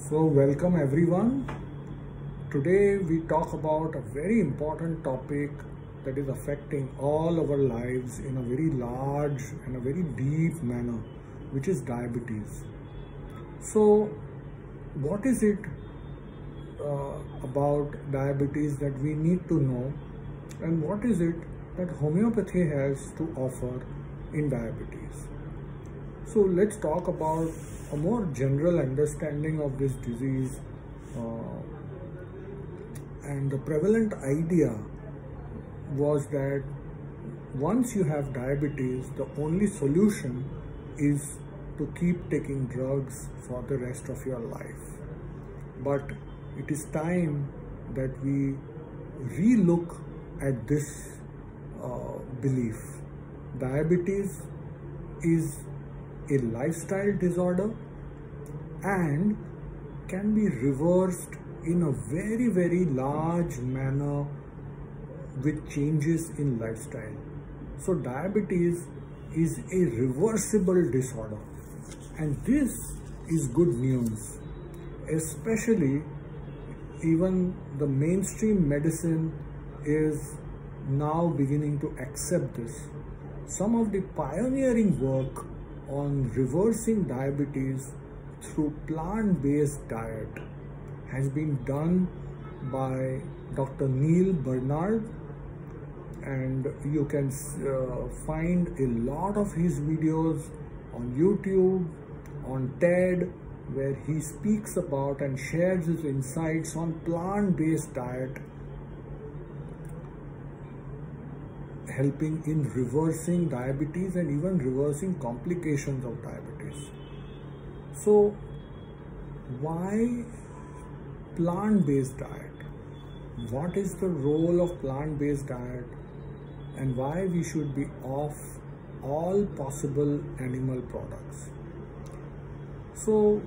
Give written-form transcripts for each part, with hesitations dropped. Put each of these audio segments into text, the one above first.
So welcome everyone. Today we talk about a very important topic that is affecting all our lives in a very large and a very deep manner, which is diabetes. So what is it about diabetes that we need to know, and what is it that homeopathy has to offer in diabetes? So let's talk about a more general understanding of this disease. And the prevalent idea was that once you have diabetes, the only solution is to keep taking drugs for the rest of your life. But it is time that we relook at this belief. Diabetes is a lifestyle disorder and can be reversed in a very large manner with changes in lifestyle. So diabetes is a reversible disorder, and this is good news. Especially even the mainstream medicine is now beginning to accept this. Some of the pioneering work on reversing diabetes through plant-based diet has been done by Dr. Neal Barnard, and you can find a lot of his videos on YouTube, on TED, where he speaks about and shares his insights on plant-based diet, helping in reversing diabetes and even reversing complications of diabetes. So why plant-based diet? What is the role of plant-based diet, and why we should be off all possible animal products? So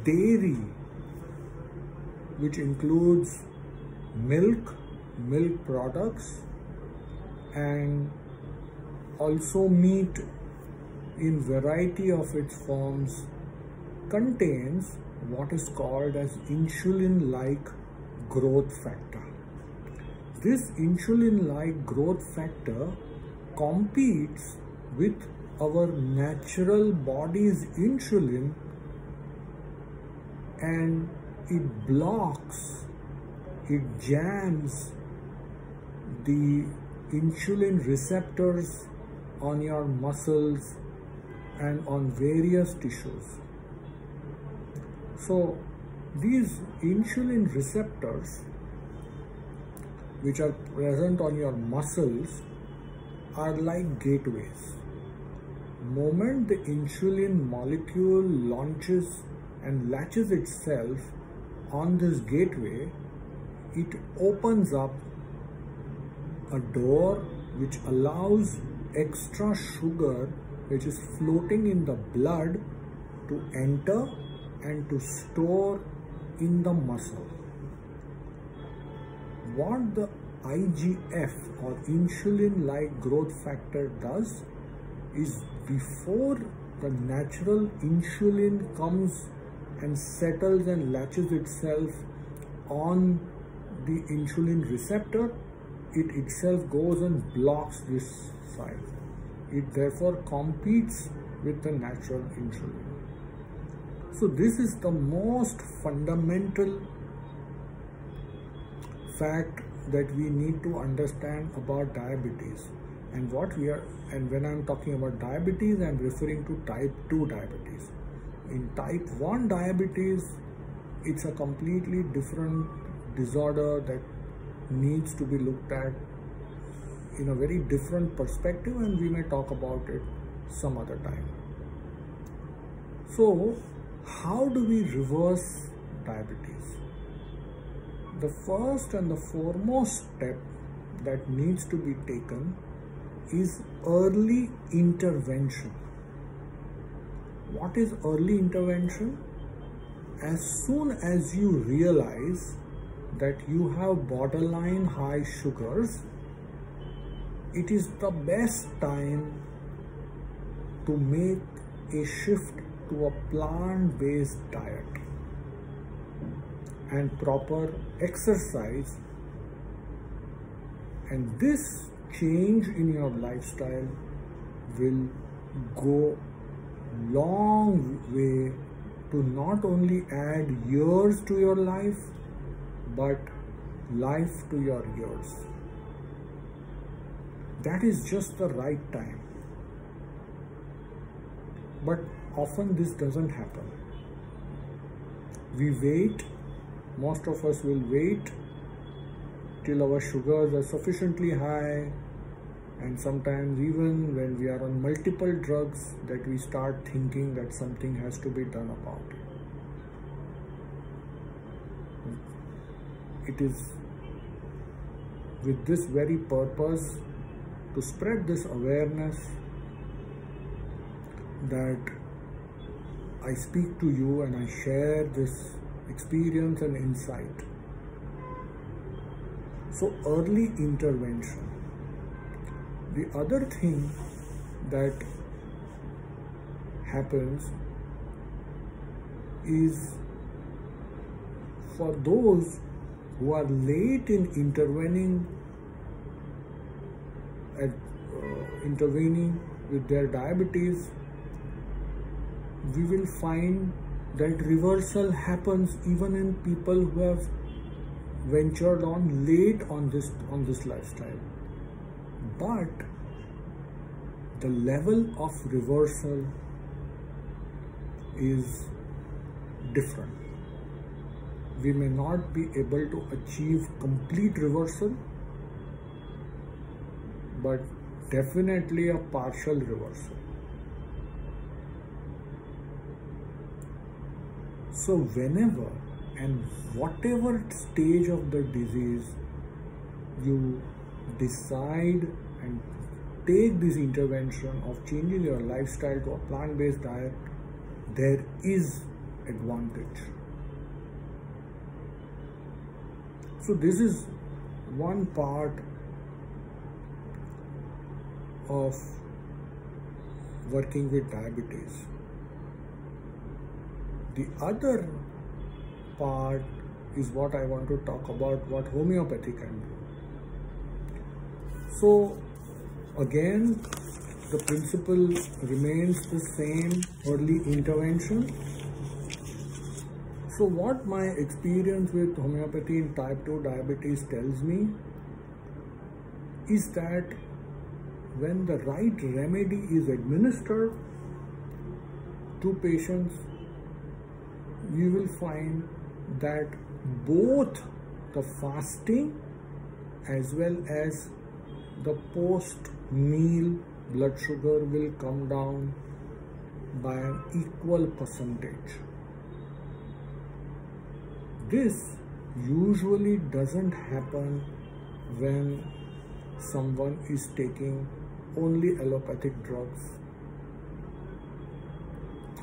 dairy, which includes milk products, and also meat in variety of its forms, contains what is called as insulin-like growth factor. This insulin-like growth factor competes with our natural body's insulin, and it blocks, it jams the insulin receptors on your muscles and on various tissues. So these insulin receptors, which are present on your muscles, are like gateways. Moment the insulin molecule launches and latches itself on this gateway, it opens up a door which allows extra sugar which is floating in the blood to enter and to store in the muscle. What the IGF or insulin-like growth factor does is, before the natural insulin comes and settles and latches itself on the insulin receptor, it itself goes and blocks this side. It therefore competes with the natural insulin. So this is the most fundamental fact that we need to understand about diabetes. And when I'm talking about diabetes, I'm referring to type 2 diabetes. In type 1 diabetes, it's a completely different disorder that needs to be looked at in a very different perspective, and we may talk about it some other time. So how do we reverse diabetes? The first and the foremost step that needs to be taken is early intervention. What is early intervention? As soon as you realize that you have borderline high sugars, it is the best time to make a shift to a plant-based diet and proper exercise, and this change in your lifestyle will go long way to not only add years to your life but life to your years. That is just the right time. But often this doesn't happen. We wait, most of us will wait till our sugars are sufficiently high, and sometimes even when we are on multiple drugs that we start thinking that something has to be done about it. It is with this very purpose, to spread this awareness, that I speak to you and I share this experience and insight. So early intervention. The other thing that happens is, for those who are late in intervening with their diabetes, we will find that reversal happens even in people who have ventured on late on this lifestyle. But the level of reversal is different. We may not be able to achieve complete reversal, but definitely a partial reversal. So whenever and whatever stage of the disease you decide and take this intervention of changing your lifestyle to a plant-based diet, there is advantage. So this is one part of working with diabetes. The other part is what I want to talk about, what homeopathy can do. So again, the principle remains the same, early intervention. So what my experience with homeopathy in type 2 diabetes tells me is that when the right remedy is administered to patients, you will find that both the fasting as well as the post-meal blood sugar will come down by an equal percentage. This usually doesn't happen when someone is taking only allopathic drugs.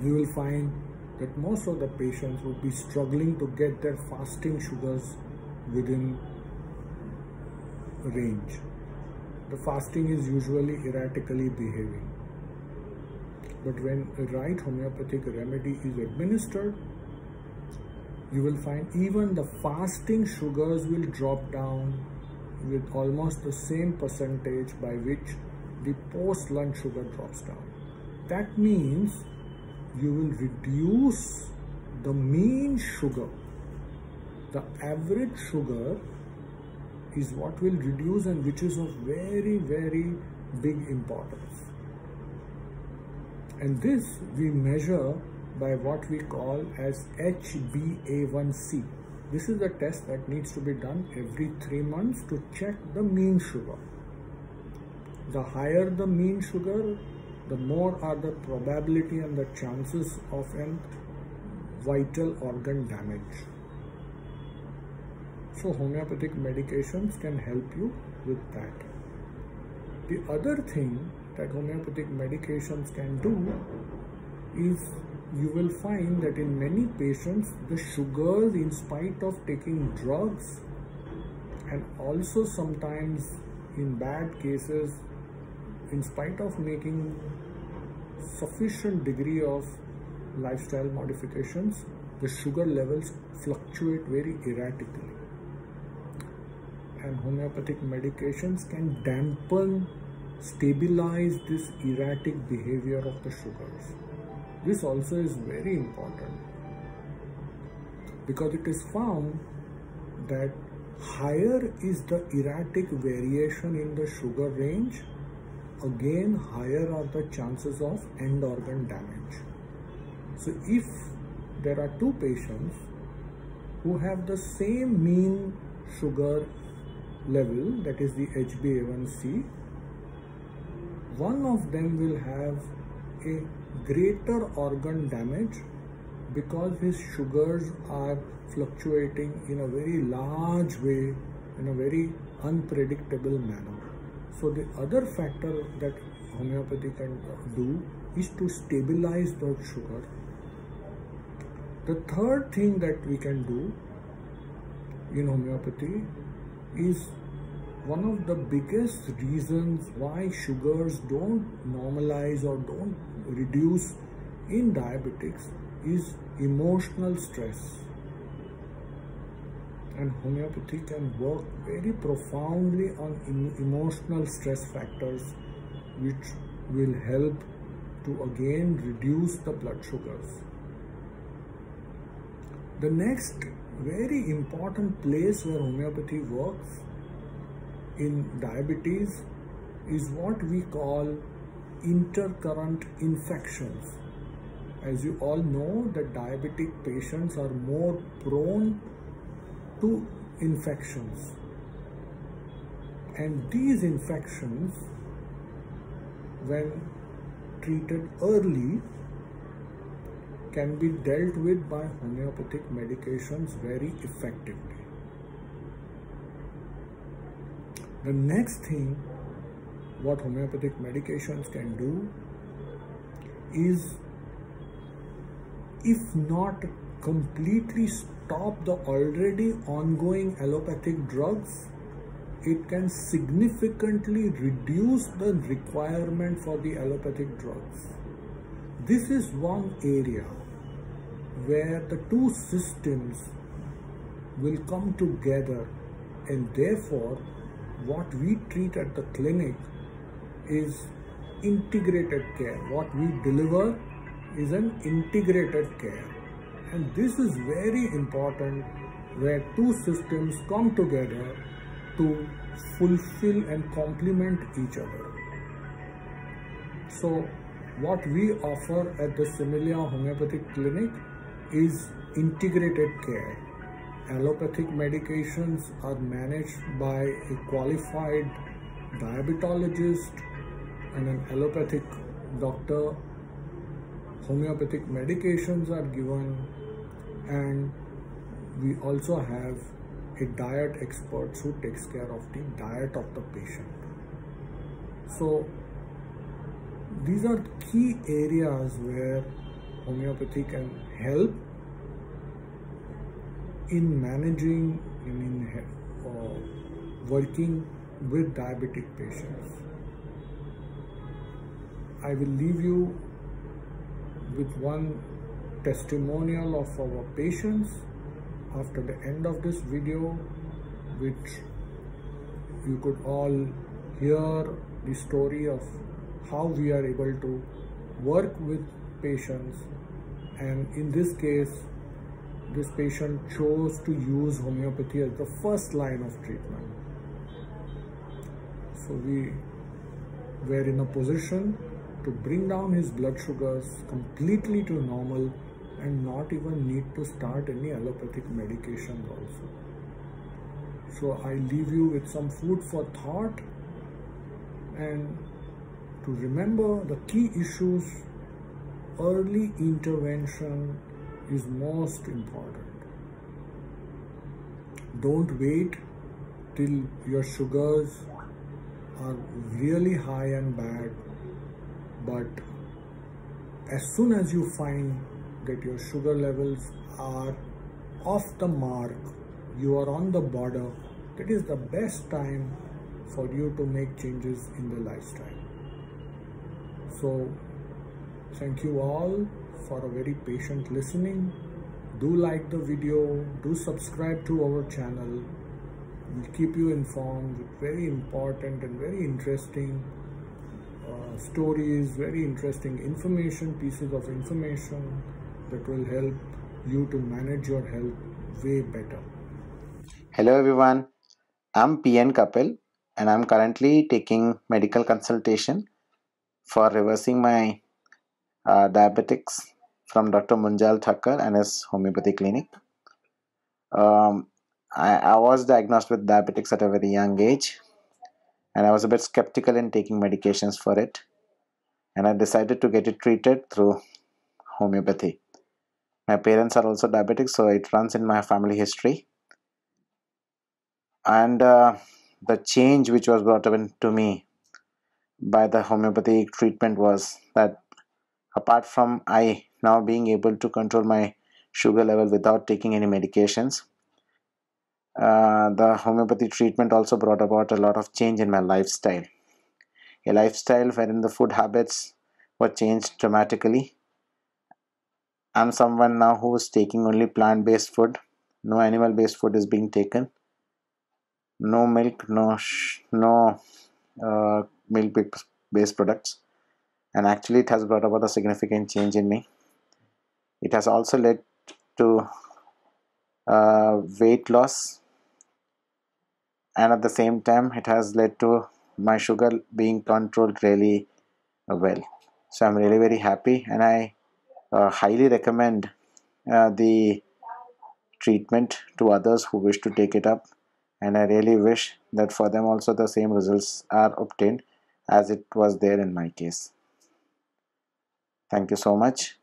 You will find that most of the patients would be struggling to get their fasting sugars within range. The fasting is usually erratically behaving. But when a right homeopathic remedy is administered, you will find even the fasting sugars will drop down with almost the same percentage by which the post-lunch sugar drops down. That means you will reduce the mean sugar. The average sugar is what will reduce, and which is of very, very big importance. And this we measure by what we call as HbA1c. This is a test that needs to be done every 3 months to check the mean sugar. The higher the mean sugar, the more are the probability and the chances of a vital organ damage. So homeopathic medications can help you with that. The other thing that homeopathic medications can do is, you will find that in many patients, the sugars, in spite of taking drugs, and also sometimes in bad cases, in spite of making sufficient degree of lifestyle modifications, the sugar levels fluctuate very erratically. And homeopathic medications can dampen, stabilize this erratic behavior of the sugars. This also is very important because it is found that higher is the erratic variation in the sugar range, again higher are the chances of end organ damage. So if there are two patients who have the same mean sugar level, that is the HbA1c, one of them will have a greater organ damage because his sugars are fluctuating in a very large way, in a very unpredictable manner. So the other factor that homeopathy can do is to stabilize the sugar. The third thing that we can do in homeopathy is one of the biggest reasons why sugars don't normalize or don't reduce in diabetics is emotional stress. And homeopathy can work very profoundly on emotional stress factors, which will help to again reduce the blood sugars. The next very important place where homeopathy works in diabetes is what we call intercurrent infections. As you all know, that diabetic patients are more prone to infections, and these infections, when treated early, can be dealt with by homeopathic medications very effectively. The next thing what homeopathic medications can do is, if not completely stop the already ongoing allopathic drugs, it can significantly reduce the requirement for the allopathic drugs. This is one area where the two systems will come together, and therefore what we treat at the clinic is integrated care. What we deliver is an integrated care, and this is very important, where two systems come together to fulfill and complement each other. So what we offer at the Similia Homeopathic Clinic is integrated care. Allopathic medications are managed by a qualified diabetologist and an allopathic doctor. Homeopathic medications are given, and we also have a diet expert who takes care of the diet of the patient. So these are key areas where homeopathy can help in managing and in working with diabetic patients. I will leave you with one testimonial of our patients after the end of this video, which you could all hear the story of how we are able to work with patients. And in this case, this patient chose to use homeopathy as the first line of treatment. So we were in a position to bring down his blood sugars completely to normal and not even need to start any allopathic medications also. So I leave you with some food for thought, and to remember the key issues. Early intervention is most important. Don't wait till your sugars are really high and bad, but as soon as you find that your sugar levels are off the mark, you are on the border, that is the best time for you to make changes in the lifestyle. So thank you all for a very patient listening. Do like the video, do subscribe to our channel. We'll keep you informed with very important and very interesting stories, very interesting information, pieces of information that will help you to manage your health way better. Hello everyone, I'm PN Kapil and I'm currently taking medical consultation for reversing my diabetics from Dr. Munjal Thakkar and his homeopathy clinic. I was diagnosed with diabetics at a very young age and I was a bit skeptical in taking medications for it, and I decided to get it treated through homeopathy. My parents are also diabetics, so it runs in my family history. And the change which was brought in to me by the homeopathic treatment was that apart from I now being able to control my sugar level without taking any medications, the homeopathy treatment also brought about a lot of change in my lifestyle. A lifestyle wherein the food habits were changed dramatically. I'm someone now who is taking only plant-based food. No animal-based food is being taken. No milk, no milk-based products. And actually it has brought about a significant change in me. It has also led to weight loss, and at the same time it has led to my sugar being controlled really well. So I'm really very happy, and I highly recommend the treatment to others who wish to take it up, and I really wish that for them also the same results are obtained as it was there in my case. Thank you so much.